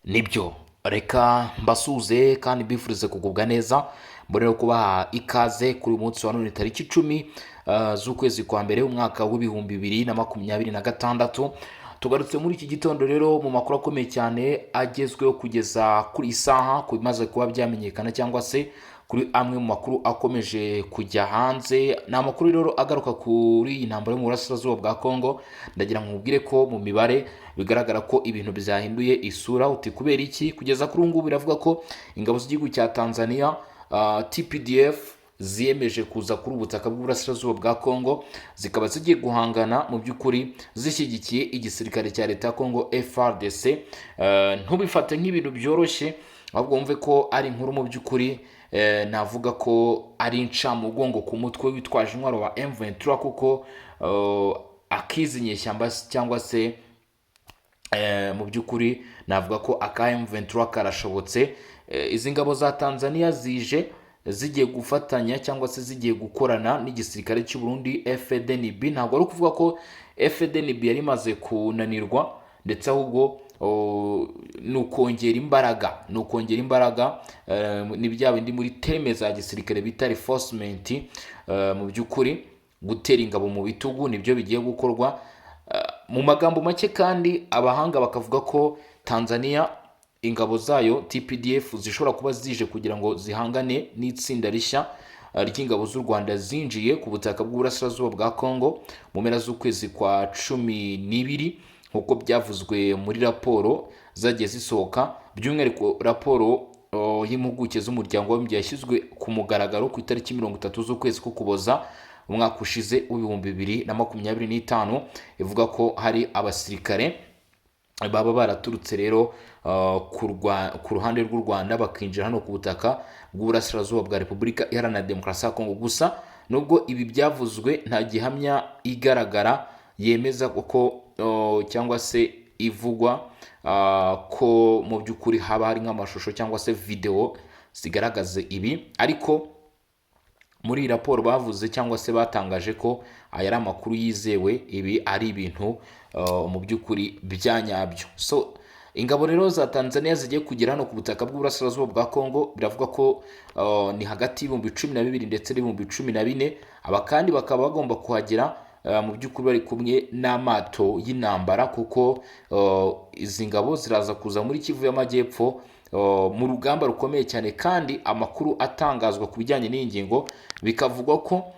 Nibyo reka mbasuze kandi mbifurize kugubwa neza mbere yo kubaha ikaze kuri uyu munsi wa none tariki 10 z'ukwezi kwa mbere umwaka w'ibihumbi 2026. Tugarutse muri iki gitondo rero mu makuru akomeye cyane agezweho kugeza kuri isaha ku bimaze kuba byamenyekana cyangwa se kuri amwe mu makuru akomeje kujya hanze. Ni amakuru rero agaruka kuri iyi ntambara yo mu burasirazuba bwa Kongo. Ndagira ngo mubwire ko mu mibare bigaragara ko ibintu byahinduye isura. Uti kubera iki? Kugeza kuri ubu ngubu biravuga ko ingabo z'igihugu cya Tanzania TPDF ziyemeje kuza kuri ubutaka bw'uburasirazuba bwa Kongo, zikaba zigiye guhangana mu by'ukuri zishyigikiye igisirikare cya leta ya Kongo FARDC. Ntubifate nk'ibintu byoroshye, ahubwo wumve ko ari inkuru mu by'ukuri navuga ko ari incamugongo ku mutwe witwaje intwaro wa M23, kuko akizi nyeshyamba cyangwa se mu by'ukuri navuga ko aka M23 karashobotse. Izi ngabo za Tanzania zije zigiye gufatanya cyangwa se zigiye gukorana n'igisirikare cy'u Burundi FDNB. Ntabwo ari ukuvuga ko FDNB yari imaze kunanirwa, ndetse ahubwo ni ukongera imbaraga, ni bya bindi muri terme za gisirikare bita reinforcement. Mu by'ukuri gutera ingabo mu bitugu nibyo bigiye gukorwa. Mu magambo make kandi abahanga bakavuga ko Tanzania ingabo zayo TPDF zishobora kuba zije kugira ngo zihangane n'itsinda rishya ry'ingabo z'u Rwanda zinjiye ku butaka bw'uburasirazuba bwa Kongo mu mpera z'ukwezi kwa 12 nk'uko byavuzwe muri raporo zagiye zisohoka, by'umwihariko raporo y'impuguke z'umuryango w'abibumbye yashyizwe ku mugaragaro ku itariki 30 z'ukwezi k'Ukuboza umwaka ushize w'ibihumbi 2025, ivuga ko hari abasirikare baba baraturutse rero ku ruhande rw'u Rwanda bakinjira hano ku butaka bw'uburasirazuba bwa Repubulika Iharanira Demokarasi ya Kongo. Gusa nubwo ibi byavuzwe, nta gihamya igaragara yemeza ko cyangwa se ivugwa ko mu by'ukuri haba hari nk'amashusho cyangwa se video zigaragaza ibi. Ariko muri iyi raporo bavuze cyangwa se batangaje ko aya ari amakuru yizewe, ibi ari ibintu mu by'ukuri bya nyabyo. So ingabo rero za Tanzania zigiye kugera hano ku butaka bw'uburasirazuba bwa Kongo, biravuga ko ni hagati y'ibihumbi 12 ndetse n'ibihumbi 14. Aba kandi bakaba bagomba kuhagera mu by'ukuri bari kumwe n'amato y'intambara, kuko izi ngabo ziraza kuza muri Kivu y'Amajyepfo mu rugamba rukomeye cyane. kandi amakuru atangazwa ku bijyanye n'iyi ngingo bikavugwa ko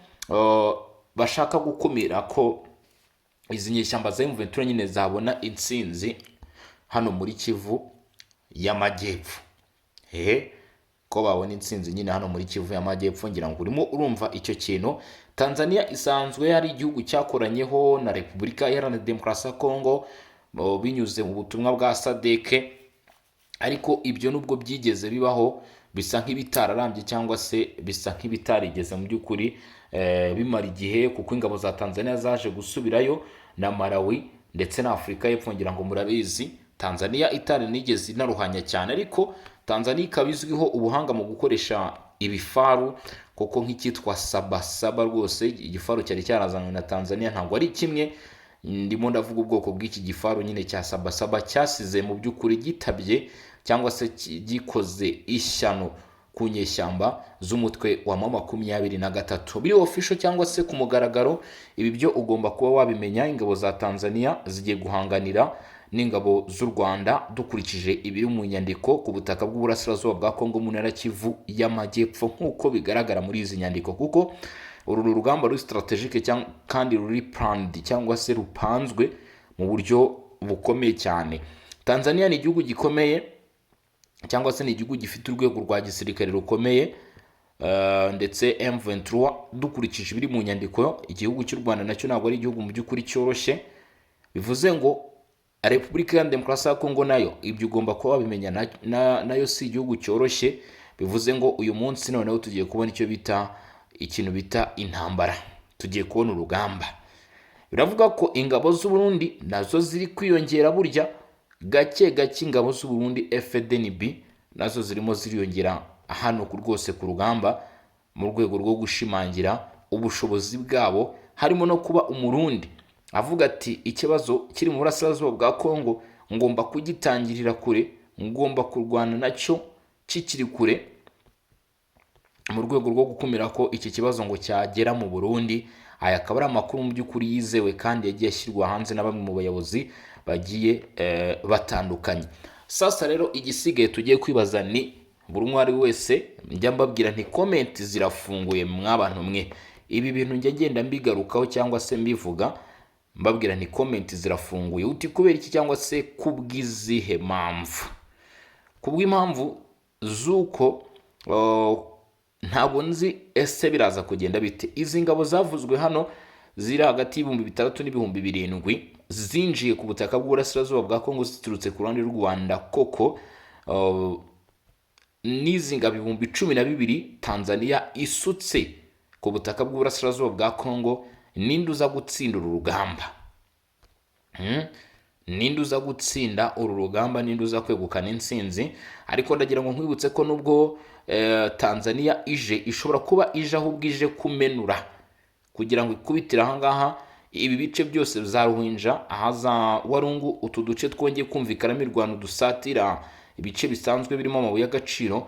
bashaka gukumira ko izi nyeshyamba za M23 nyine zabona intsinzi hano muri Kivu y'Amajyepfo. Ko babona intsinzi nyine hano muri Kivu y'Amajyepfo, ngira ngo urimo urumva icyo kintu. Tanzania isanzwe ari igihugu cyakoranyeho na Repubulika Iharanira Demokarasi ya Kongo binyuze mu butumwa bwa SADC, ariko ibyo nubwo byigeze bibaho bisa nk'ibitararambye cyangwa se bisa nk'ibitarigeze mu by'ukuri bimara igihe, kuko ingabo za Tanzania zaje gusubirayo na Malawi ndetse na Afurika y'Epfo. Ngira ngo murabizi Tanzania nigeze inaruhanya cyane, ariko Tanzania ikaba izwiho ubuhanga mu gukoresha ibifaru, kuko nk'icyitwa Sabasaba rwose igifaru cyari cyarazanywe na Tanzania ntabwo ari kimwe. Ndimo ndavuga ubwoko bw'iki gifaru nyine cya Sabasaba cyasize mu by'ukuri gitabye cyangwa se gikoze ishyano ku nyeshyamba z'umutwe wa M23. Biri official cyangwa se ku mugaragaro, ibi byo ugomba kuba wabimenya. Ingabo za Tanzania zigiye guhanganira n'ingabo z'u Rwanda dukurikije ibiri mu nyandiko ku butaka bw'uburasirazuba bwa Kongo mu ntara Kivu y'Amajyepfo nk'uko bigaragara muri izi nyandiko, kuko uru rugamba ruri strategique kandi ruri planned cyangwa se rupanzwe mu buryo bukomeye cyane. Tanzania ni igihugu gikomeye cyangwa se ni igihugu gifite urwego rwa gisirikare rukomeye, ndetse M23 dukurikije ibiri mu nyandiko, igihugu cy'u Rwanda nacyo ntabwo ari igihugu mu by'ukuri cyoroshye. Bivuze ngo Repubulika ya Demokarasi ya Kongo nayo ibyo ugomba kuba wabimenya, nayo si igihugu cyoroshye. Bivuze ngo uyu munsi noneho tugiye kubona ikintu bita intambara, tugiye kubona urugamba. Biravuga ko ingabo z'u Burundi nazo ziri kwiyongera, burya gake gake ingabo z'u Burundi FDNB nazo zirimo ziriyongera hano rwose ku rugamba, mu rwego rwo gushimangira ubushobozi bwabo, harimo no kuba Umurundi avuga ati ikibazo kiri mu burasirazuba bwa Kongo ngomba kugitangirira kure ngomba kurwana nacyo kikiri kure mu rwego rwo gukumira ko iki kibazo ngo cyagera mu Burundi. Aya akaba ari amakuru mu by'ukuri yizewe kandi yagiye ashyirwa hanze na bamwe mu bayobozi bagiye batandukanye. Sasa rero igisigaye tugiye kwibaza ni buri umwe ari wese, njya mbabwira nti comment zirafunguye mw'abantu mwe. Ibi bintu njya ngenda mbigarukaho cyangwa se mbivuga, mbabwira nti comment zirafunguye. Uti kubera iki cyangwa se kubw'izihe mpamvu? Kubw'impamvu z'uko ntabwo nzi ese biraza kugenda bite. Izi ngabo zavuzwe hano ziri hagati y'ibihumbi 6,000 n'ibihumbi 7,000 zinjiye ku butaka bw'Uburasirazuba bwa Kongo ziturutse ku ruhande rw'u Rwanda koko. N'izi ngabo 12,000 Tanzania isutse ku butaka bw'Uburasirazuba bwa Kongo. Ninde uza gutsinda uru rugamba? Ninde uza gutsinda uru rugamba? Ninde uza kwegukana intsinzi? Ariko ndagira ngo nkwibutse ko nubwo Tanzania ishobora kuba ije ahubwo ije kumenura kugira ngo ikubitire ahangaha ibi bice byose za Ruhinja, ahaza Warungu, utu duce twongeye kumvikana imirwano dusatira ibice bisanzwe birimo amabuye y'agaciro,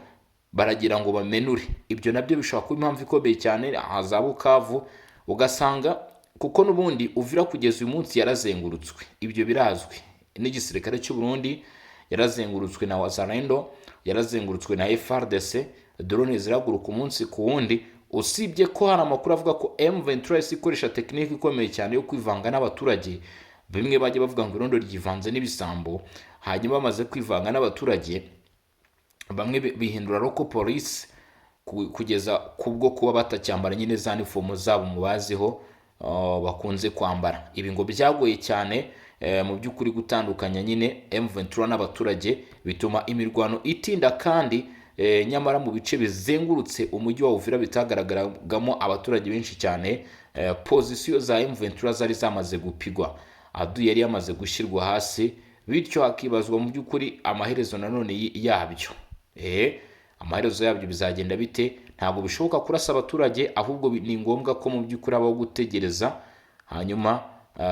baragira ngo bamenure. Ibyo nabyo bishobora kuba impamvu ikomeye cyane. Ahaza Bukavu ugasanga, kuko n'ubundi Uvira kugeza uyu munsi yarazengurutswe, ibyo birazwi n'igisirikare cy'u Burundi, yarazengurutswe na Wazalendo, yarazengurutswe na FARDC, drone ziraguruka umunsi ku wundi. Usibye ko hari amakuru avuga ko M23 ikoresha tekinike ikomeye cyane yo kwivanga n'abaturage. Bimwe bajye bavuga ngo irondo ryivanze n'ibisambo, hanyuma bamaze kwivanga n'abaturage bamwe bihindura local police kugeza kubwo kuba batacyambara nyine za uniform zabo mubaziho bakunze kwambara. Ibi ngo byagoye cyane mu by'ukuri gutandukanya nyine M23 n'abaturage, bituma imirwano itinda kandi nyamara mu bice bizengurutse umujyi wa Uvira bitagaragaragamo abaturage benshi cyane. Pozisiyo za M23 zari zamaze gupigwa, Adu yari yamaze gushyirwa hasi, bityo hakibazwa mu by'ukuri amaherezo nanone yabyo. Amaherezo yabyo bizagenda bite? Ntabwo bishoboka kurasa abaturage, ahubwo ni ngombwa ko mu by'ukuri abaho gutegereza, hanyuma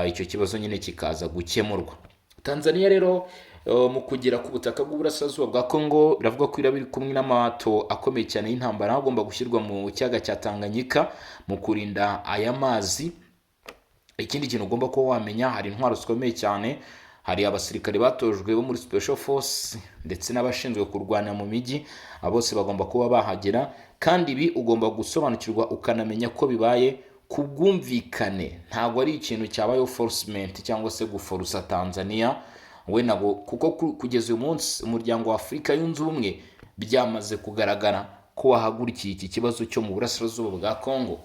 icyo kibazo nyine kikaza gukemurwa. Tanzania rero mu kugera ku butaka bw'Uburasirazuba bwa Kongo biravuga ko irabiri kumwe n'amato akomeye cyane y'intambara agomba gushyirwa mu cyaga cya Tanganyika mu kurinda aya mazi. Ikindi kintu ugomba kuba wamenya, hari intwaro zikomeye cyane, hari abasirikare batojwe bo muri Special Force ndetse n'abashinzwe kurwana mu mijyi, bose bagomba kuba bahagera. Kandi ibi ugomba gusobanukirwa ukanamenya ko bibaye ku bwumvikane, ntabwo ari ikintu cyabaye forcement cyangwa se guforusa Tanzania we nabo, kuko kugeza uyu munsi umuryango wa Afurika yunze ubumwe byamaze kugaragara ko wahagurikiye iki kibazo cyo mu Burasirazuba bwa Kongo,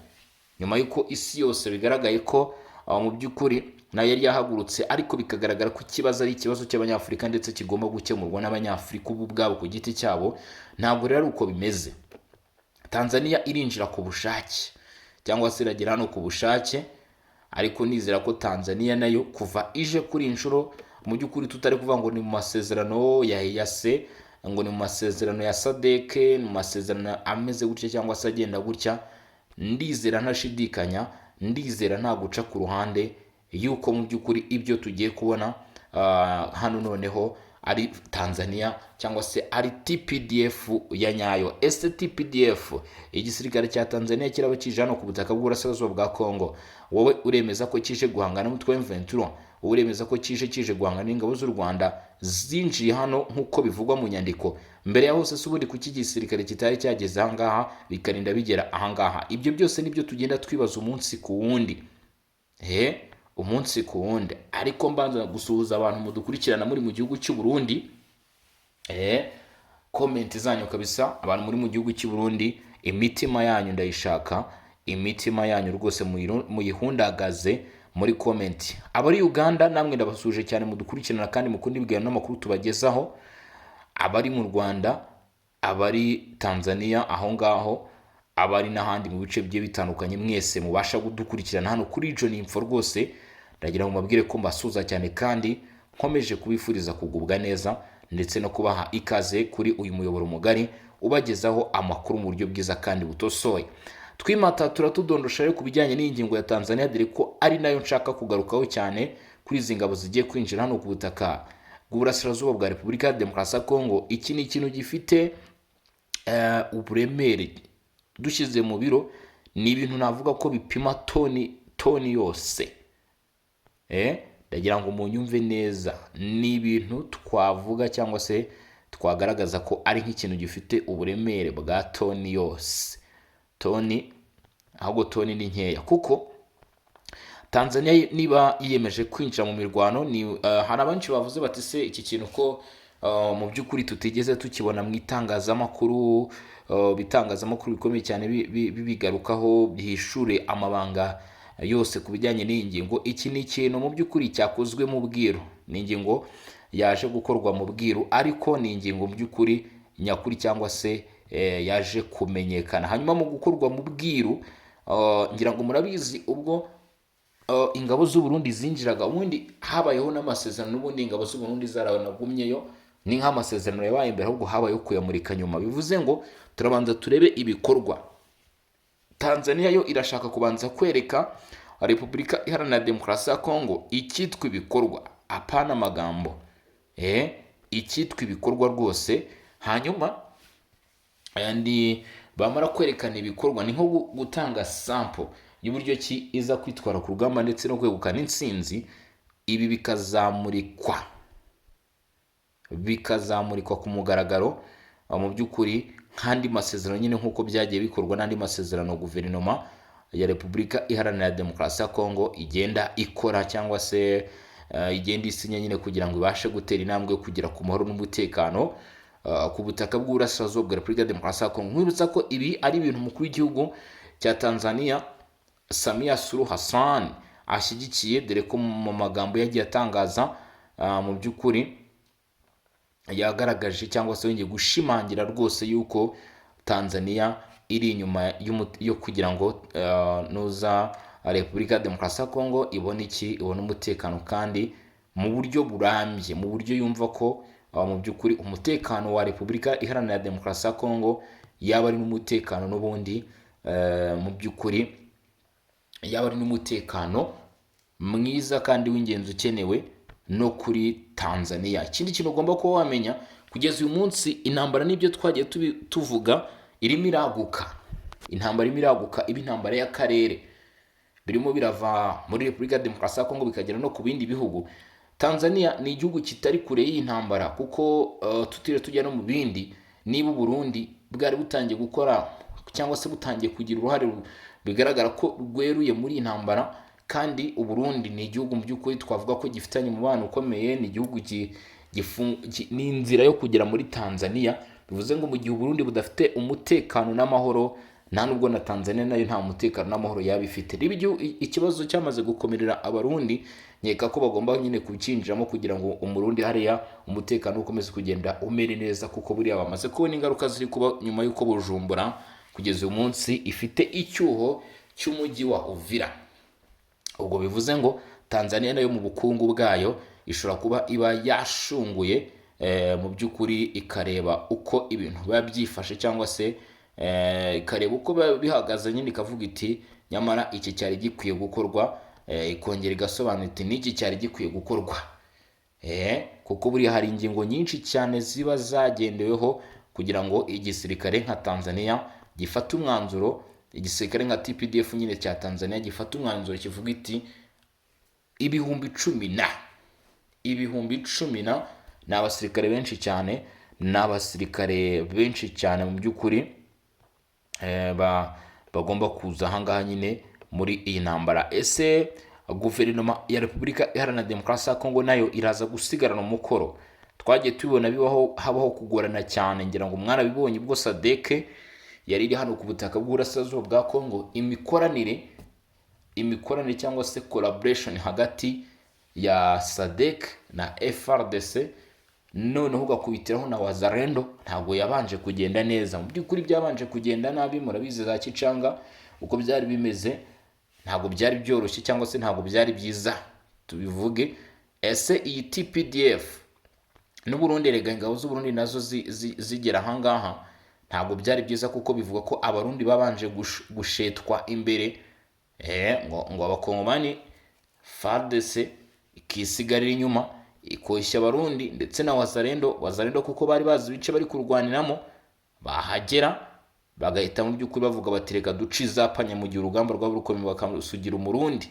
nyuma y'uko isi yose bigaragaye ko mu by'ukuri nayo yari yahagurutse, ariko bikagaragara ko ikibazo ari ikibazo cy'Abanyafurika ndetse kigomba gukemurwa n'Abanyafurika ubu ubwabo ku giti cyabo. Ntabwo rero uko bimeze. Tanzania irinjira ku bushake cyangwa se iragera hano ku bushake, ariko nizera ko Tanzania nayo kuva ije kuri inshuro mu by'ukuri tutari kuvuga ngo ni mu masezerano ya EAC, ngo ni mu masezerano ya SADC, mu masezerano ameze gutya cyangwa se agenda gutya, ndizera ntashidikanya, ndizera nta guca ku ruhande yuko mu by'ukuri ibyo tugiye kubona hano noneho ari Tanzania cyangwa se ari TPDF ya nyayo. TPDF igisirikare cya Tanzania kiraba kije hano ku butaka bw'Uburasirazuba bwa Kongo. Wowe uremeza ko kije guhangana n'umutwe M23? Wowe uremeza ko kije guhangana n'ingabo z'u Rwanda zinjiye hano nk'uko bivugwa mu nyandiko? Mbere ya hose subudi ku gisirikare kitari cyageze ahangaha bikarinda bigera ahangaha? Ibyo byose nibyo tugenda twibaza umunsi ku wundi, umunsi ku wundi. Ariko mbanza gusuhuza abantu mudukurikirana muri mu gihugu cy'u Burundi. Comment zanyu kabisa, abantu muri mu gihugu cy'u Burundi, imitima yanyu ndayishaka, imitima yanyu rwose muyihundagaze muri comment. Abari Uganda namwe ndabasuje cyane mudukurikirana kandi mukunda ibiganiro n'amakuru tubagezaho. Abari mu Rwanda, abari Tanzania aho ngaho, abari n'ahandi mu bice bigiye bitandukanye, mwese mubasha kudukurikirana hano kuri John Info, rwose ndagira ngo mabwire ko mbasuza cyane kandi nkomeje kubifuriza kugubwa neza ndetse no kubaha ikaze kuri uyu muyoboro mugari ubagezaho amakuru mu buryo bwiza kandi butosoye. Twimata turatudondosha rero ku bijyanye n'ingingo ya Tanzania, dore ko ari nayo nshaka kugarukaho cyane, kuri izi ngabo zigiye kwinjira hano ku butaka bw'uburasirazuba bwa Repubulika ya Demokarasi ya Kongo. Iki ni ikintu gifite uburemere dushyize mu biro, ni ibintu navuga ko bipima toni yose. Ndagira ngo munyumve neza, ni ibintu twavuga cyangwa se twagaragaza ko ari nk'ikintu gifite uburemere bwa toni yose. Ahubwo toni ni nkeya, kuko Tanzania niba yiyemeje kwinjira mu mirwano, hari abenshi bavuze bati se iki kintu ko mu by'ukuri tutigeze tukibona mu itangazamakuru, bitangazamakuru bikomeye cyane bibigarukaho bihishure amabanga yose ku bijyanye n'iyi ngingo. Iki ni ikintu mu by'ukuri cyakozwe mu bwiru, ni ingingo yaje gukorwa mu bwiru, ariko ni ingingo mu by'ukuri nyakuri cyangwa se yaje kumenyekana. Hanyuma mu gukorwa mu bwiru, ngira ngo murabizi ubwo ingabo z'u Burundi zinjiraga, ubundi habayeho n'amasezerano, n'ubundi ingabo z'u Burundi zaranagumyeyo, ni nk'amasezerano yabaye imbere, ahubwo habayeho kuyamurika nyuma. Bivuze ngo turabanza turebe ibikorwa. Tanzania yo irashaka kubanza kwereka Repubulika Iharanira Demokarasi ya Kongo icyitwa ibikorwa, apana amagambo. Icyitwa ibikorwa rwose. Hanyuma ayandi bamara kwerekana ibikorwa, ni nko gutanga sample y'uburyo ki iza kwitwara ku rugamba ndetse no kwegukana intsinzi. Ibi bikazamurikwa ku mugaragaro mu by'ukuri, nk'andi masezerano nyine nk'uko byagiye bikorwa n'andi masezerano guverinoma ya Repubulika Iharanira Demokarasi ya Kongo igenda ikora cyangwa se igenda isinya nyine kugira ngo ibashe gutera intambwe yo kugera ku mahoro n'umutekano ku butaka bw'uburasirazuba bwa Repubulika ya Demokarasi ya Kongo. Nkwibutsa ko ibi ari ibintu umukuru w'igihugu cya Tanzania Samia Suluhu Hassan ashyigikiye, dore ko mu magambo yagiye atangaza mu by'ukuri yagaragaje cyangwa se yongeye gushimangira rwose yuko Tanzania iri inyuma yo kugira ngo nuza Repubulika ya Demokarasi ya Kongo ibone umutekano kandi mu buryo burambye, mu buryo yumva ko mu by'ukuri umutekano wa Repubulika Iharanira Demokarasi ya Kongo yaba ari n'umutekano n'ubundi mu by'ukuri yaba ari n'umutekano mwiza kandi w'ingenzi ukenewe no kuri Tanzania. Ikindi kintu ugomba kuba wamenya, kugeza uyu munsi intambara n'ibyo twagiye tuvuga irimo iraguka. Intambara irimo iraguka, iba intambara y'akarere, birimo birava muri Repubulika ya Demokarasi ya Kongo bikagera no ku bindi bihugu. Tanzania ni igihugu kitari kure y'iyi ntambara, kuko tutire tujya no mu bindi. Niba Burundi bwari butangiye gukora cyangwa se butangiye kugira uruhare bigaragara ko rweruye muri iyi ntambara, kandi Uburundi ni igihugu mu by'ukuri twavuga ko gifitanye umubano ukomeye, ni igihugu ni inzira yo kugera muri Tanzania. Bivuze ngo mu gihe Uburundi budafite umutekano n'amahoro, nta nubwo na Tanzania nayo nta mutekano n'amahoro yaba ifite. Ikibazo cyamaze gukomerera Abarundi, nkeka ko bagomba nyine kucyinjiramo kugira ngo Umurundi hariya umutekano ukomeze kugenda umere neza, kuko buriya bamaze kubona ingaruka ziri kuba nyuma y'uko Bujumbura kugeza uyu munsi ifite icyuho cy'umujyi wa Uvira. Ubwo bivuze ngo Tanzania nayo mu bukungu bwayo ishobora kuba iba yashunguye mu by'ukuri, ikareba uko ibintu biba byifashe cyangwa se ikareba uko bihagaze, nyine ikavuga iti nyamara iki cyari gikwiye gukorwa, ikongera igasobanura iti n'iki cyari gikwiye gukorwa. Kuko buriya hari ingingo nyinshi cyane ziba zagendeweho kugira ngo igisirikare nka Tanzania gifata umwanzuro, igisirikare nka TPDF nyine cya Tanzania gifata umwanzuro kivuga iti ibihumbi 10 ni abasirikare benshi cyane, mu by'ukuri bagomba kuza ahangaha nyine muri iyi ntambara. Ese guverinoma ya Repubulika Iharanira Demokarasi ya Kongo nayo iraza gusigarana umukoro? Twagiye tubibona habaho kugorana cyane, ngira ngo mwarabibonye ubwo SADC yari iri hano ku butaka bw'uburasirazuba bwa Kongo. Imikoranire cyangwa se collaboration hagati ya SADC na FRDC, noneho ugakubitiraho na Wazalendo, ntabwo yabanje kugenda neza. Mu by'ukuri byabanje kugenda nabi, murabizi za Kicanga uko byari bimeze, ntabwo byari byoroshye cyangwa se ntabwo byari byiza tubivuge. Ese iyi TPDF n'Uburundi, rega ingabo z'u Burundi nazo zigera ahangaha, ntabwo byari byiza, kuko bivuga ko Abarundi babanje gushetwa imbere, ngo abakongomani FARDC ikisigarira inyuma, ikoshya abarundi ndetse na wazarendo kuko bari bazi ibice bari kurwaniramo, bahagera bagahita mu by'ukuri bavuga bati reka duce izapanya mu gihe urugamba rwaba rukomeye bakamusugira umurundi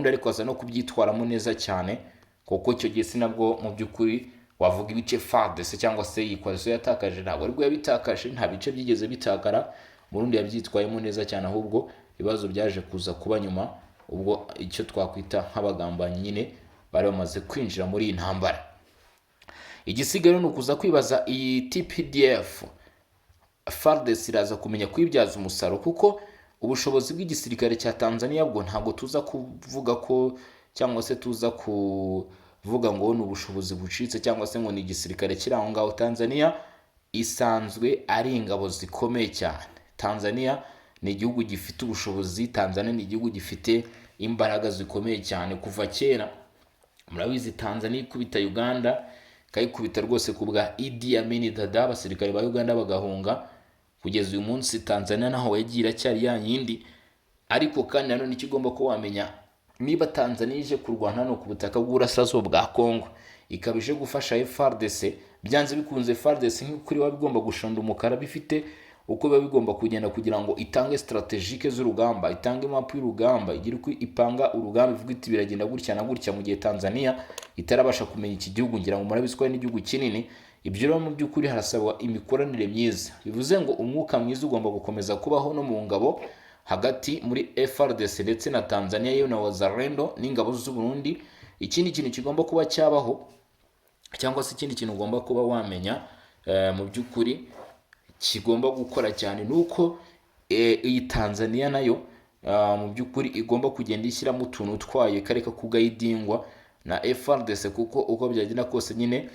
ariko aza no kubyitwaramo neza cyane, kuko icyo gihe sinabwo mu by'ukuri wavuga ibice FARDC cyangwa se iyi coalition yatakaje, ntabwo aribwo yabitakaje, nta bice byigeze bitakara, Burundi yabyitwayemo neza cyane, ahubwo ibibazo byaje kuza kuba nyuma, ubwo icyo twakwita nk'abagambanyi nyine bari bamaze kwinjira muri iyi ntambara. Igisigaye ni ukuza kwibaza iyi TPDF FARDC iraza kumenya kwibyaza umusaruro, kuko ubushobozi bw'igisirikare cya Tanzania bwo ntabwo tuza kuvuga ko cyangwa se tuza kuvuga ngo ni ubushobozi bucitse cyangwa se ngo ni igisirikare kiri aho ngaho. Tanzania isanzwe ari ingabo zikomeye cyane. Tanzania ni igihugu gifite ubushobozi, Tanzania ni igihugu gifite imbaraga zikomeye cyane kuva kera. Murabizi Tanzania ikubita Uganda, kayikubita rwose ku bwa Idi Amin Dada, abasirikare ba Uganda bagahunga. Kugeza uyu munsi Tanzania naho yagira cyari yanyindi, ariko kandi nanone ikigomba ko wamenya, niba Tanzania ije kurwana no ku butaka bw'Uburasirazuba bwa Kongo ikabije gufasha FARDC, byanze bikunze FARDC nk'ukuri wabigomba gushonda umukara, bifite uko biba bigomba kugenda kugira ngo itange strategique z'urugamba, itange map y'urugamba, igira uko ipanga urugamba, ivuga iti biragenda gutya na gutya, mu gihe Tanzania itarabasha kumenya iki gihugu. Ngira ngo murabiswa n'igihugu kinini. Ibyo rero mu by'ukuri harasabwa imikoranire myiza, bivuze ngo umwuka mwiza ugomba gukomeza kubaho no mu ngabo hagati muri FARDC ndetse na Tanzania yewe na wazarendo n'ingabo z'u Burundi. Ikindi kintu kigomba kuba cyabaho cyangwa se ikindi kintu ugomba kuba wamenya mu by'ukuri kigomba gukora cyane, nuko iyi Tanzania nayo mu by'ukuri igomba kugenda ishyiramo utuntu twayo, kareka kugayidingwa na FARDC, kuko uko byagenda kose nyine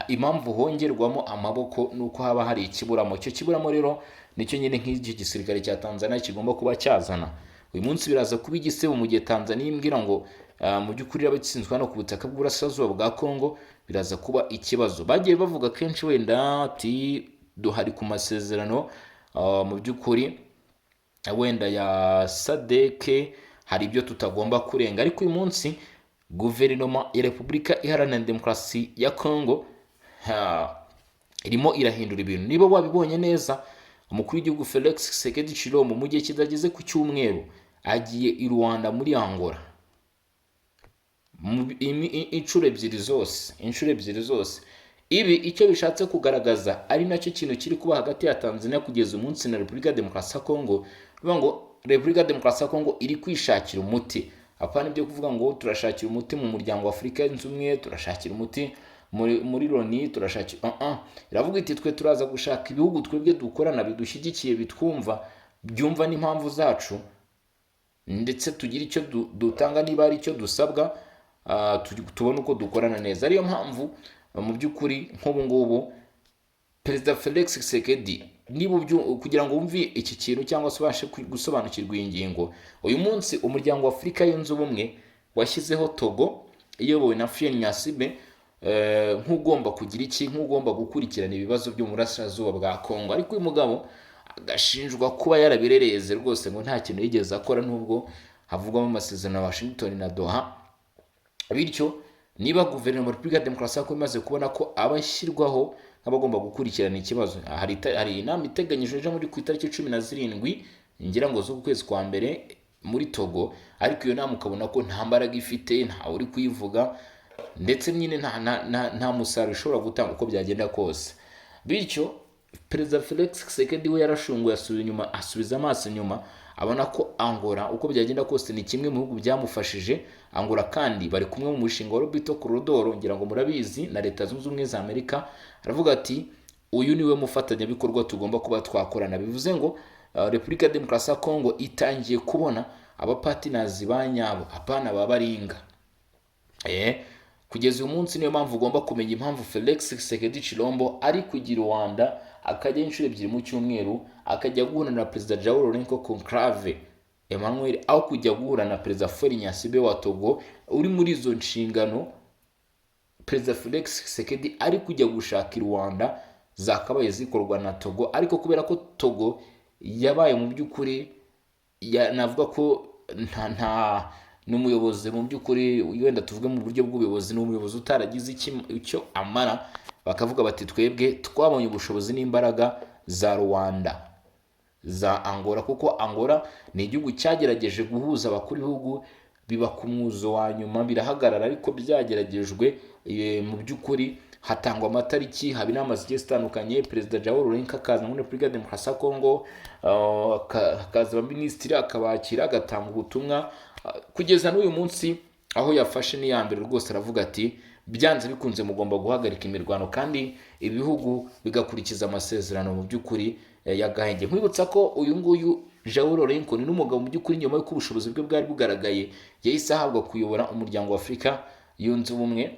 impamvu hongerwamo amaboko nuko haba hari ikiburamo. Icyo kiburamo rero nicyo nyine nk'iki gisirikare cya Tanzania kigomba kuba cyazana. Uyu munsi biraza kuba igisebo mu gihe Tanzania imbwira ngo mu by'ukuri abitsinzwe hano ku butaka bw'Uburasirazuba bwa Kongo, biraza kuba ikibazo. Bagiye bavuga kenshi wenda ati duhari ku masezerano mu by'ukuri wenda ya SADC, hari ibyo tutagomba kurenga, ariko uyu munsi guverinoma ya Repubulika Iharanira Demokarasi ya Kongo irimo irahindura ibintu. Niba wabibonye neza, umukuru w'igihugu Felix Tshisekedi Tshilombo mu gihe kidageze ku cyumweru agiye i Rwanda muri Angola inshuro ebyiri zose. Ibi icyo bishatse kugaragaza ari nacyo kintu kiri kuba hagati ya Tanzania kugeza umunsi na Repubulika ya Demokarasi ya Kongo, bivuga ngo Repubulika ya Demokarasi ya Kongo iri kwishakira umuti. Apana ibyo kuvuga ngo turashakira umuti mu muryango wa Afurika yunze ubumwe, turashakira umuti muri Loni, turashakira iravuga iti twe turaza gushaka ibihugu twebwe dukorana bidushyigikiye, bitwumva, byumva n'impamvu zacu, ndetse tugira icyo dutanga niba ari icyo dusabwa, tubone uko dukorana neza. Ariyo mpamvu mu by'ukuri nk'ubu ngubu Perezida Felix Tshisekedi, niba kugira ngo wumve iki kintu cyangwa se ubashe gusobanukirwa iyi ngingo, uyu munsi umuryango wa Afurika yunze ubumwe washyizeho Togo iyobowe na Faure Gnassingbe nk'ugomba kugira nk'ugomba gukurikirana ibibazo byo mu Burasirazuba bwa Kongo. Ariko uyu mugabo agashinjwa kuba yarabirereze rwose, ngo nta kintu yigeze akora, nubwo havugwamo amasezerano ya Washington na Doha. Bityo niba guverinoma ya Repubulika ya Demokarasi ya Kongo imaze kubona ko abashyirwaho nk'abagomba gukurikirana ikibazo, hari inama iteganyijwe muri ku itariki 17 ngira ngo zo kwezi kwa mbere muri Togo, ariko iyo nama ukabona ko nta mbaraga ifite, nta uri kuyivuga, ndetse nyine nta musaruro ushobora gutanga uko byagenda kose. Bityo Perezida Felix Tshisekedi we yarashunguye, asubiza amaso inyuma, abona ko Angola uko byagenda kose ni kimwe mu bihugu byamufashije. Angola kandi bari kumwe mu mushinga wa Lobito Corridor, ngira ngo murabizi, na Leta Zunze Ubumwe za Amerika. Aravuga ati uyu niwe mufatanyabikorwa tugomba kuba twakorana. Bivuze ngo Repubulika ya Demokarasi ya Kongo itangiye kubona abapatinazi ba nyabo, apana babaringa. Kugeza uyu munsi niyo mpamvu ugomba kumenya impamvu Felix Tshisekedi Tshilombo ari kugira Rwanda, akajya inshuro ebyiri mu cyumweru, akajya guhura na Perezida Joao Lourenço Conclave Emmanuel, aho kujya guhura na Perezida Faure Gnassingbe wa Togo uri muri izo nshingano. Perezida Felix Tshisekedi ari kujya gushaka Rwanda zakabaye zikorwa na Togo, ariko kubera ko Togo yabaye mu by'ukuri navuga ko n'umuyobozi mu by'ukuri wenda tuvuge mu buryo bw'ubuyobozi, ni umuyobozi utaragize icyo amara, bakavuga bati twebwe twabonye ubushobozi n'imbaraga za Rwanda, za Angola, kuko Angola ni igihugu cyagerageje guhuza abakuru b'ibihugu biba ku mwuzo wa nyuma birahagarara, ariko byageragejwe mu by'ukuri hatangwa amatariki, haba inama zigiye zitandukanye, perezida Joao Lourenço akaza muri Repubulika ya Demokarasi ya Kongo, hakaza abaminisitiri akabakira, agatanga ubutumwa kugeza n'uyu munsi aho yafashe n'iya mbere rwose, aravuga ati byanze bikunze mugomba guhagarika imirwano kandi ibihugu bigakurikiza amasezerano mu by'ukuri y'agahenge. Nkwibutsa ko uyu nguyu Joao Lourenço ni n'umugabo mu by'ukuri nyuma y'uko ubushobozi bwe bwari bugaragaye yahise ahabwa kuyobora umuryango wa Afurika yunze ubumwe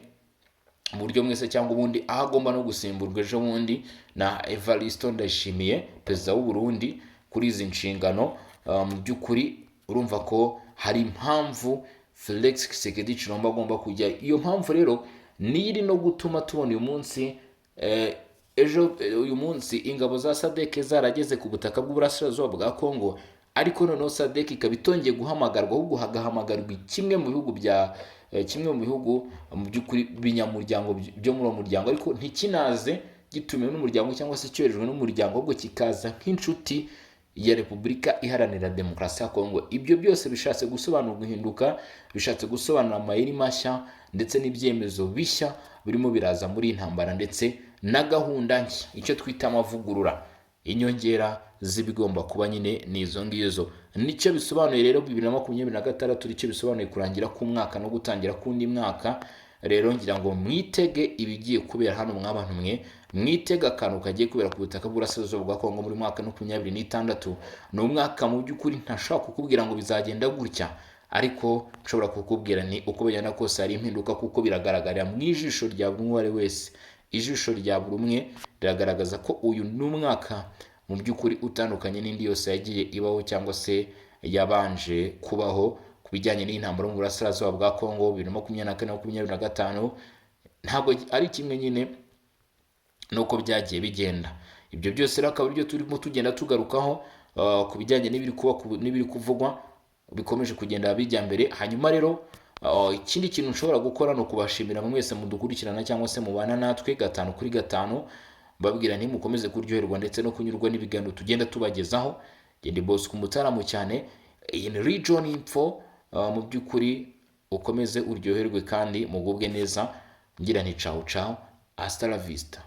mu buryo mwese cyangwa ubundi, aho agomba no gusimburwa ejo bundi na Evariste Ndayishimiye, perezida w'u Burundi, kuri izi nshingano. Mu by'ukuri urumva ko hari impamvu Felix Tshisekedi Tshilombo agomba kujya. Iyo mpamvu rero niyo iri no gutuma tubona uyu munsi uyu munsi ingabo za SADC zarageze ku butaka bw'uburasirazuba bwa Kongo, ariko noneho SADC ikaba itongeye guhamagarwa, ahubwo hagahamagarwa kimwe mu bihugu mu by'ukuri binyamuryango byo muri uwo muryango, ariko ntikinaze gitumiwe n'umuryango cyangwa se cyoherejwe n'umuryango, ahubwo kikaza nk'inshuti ya Repubulika Iharanira Demokarasi ya Kongo. Ibyo byose bishatse gusobanura guhinduka, bishatse gusobanura amayeri mashya ndetse n'ibyemezo bishya birimo biraza muri intambara, ndetse na gahunda nshya, icyo twita amavugurura, inyongera zibigomba kuba nyine n'izo ngizo. Nicyo bisobanuye rero 2026, nicyo bisobanuye kurangira k'umwaka no gutangira k'undi mwaka. Rero ngira ngo mwitege ibigiye kubera hano mw'abantu mwe, mwitega akantu kagiye kubera ku butaka bw'uburasirazuba bwa Kongo muri mwaka 2026. Ni umwaka mu by'ukuri ntashobora kukubwira ngo bizagenda gutya, ariko nshobora kukubwira ni uko bigenda kose hari impinduka, kuko biragaragarira mu ijisho rya buri umwe wese. Ijisho rya buri umwe riragaragaza ko uyu ni umwaka mu by'ukuri utandukanye n'indi yose yagiye ibaho cyangwa se yabanje kubaho ku bijyanye n'intambara mu burasirazuba bwa Kongo 2024-2025. Ntabwo ari kimwe nyine nuko byagiye bigenda. Ibyo byose rero akaba aribyo turimo tugenda tugarukaho ku bijyanye n'ibiri kuvugwa bikomeje kugenda bijya mbere. Hanyuma rero ikindi kintu nshobora gukora no kubashimira mwese mudukurikirana cyangwa se mubana natwe 5 kuri 5, babwira nti mukomeze kuryoherwa ndetse no kunyurwa n'ibiganiro tugenda tubagezaho. Ndi boss ku Mutaramu cyane in Region Info. Mu by'ukuri ukomeze uryoherwe kandi mugubwe neza, ngira nti ciao ciao, hasta la vista.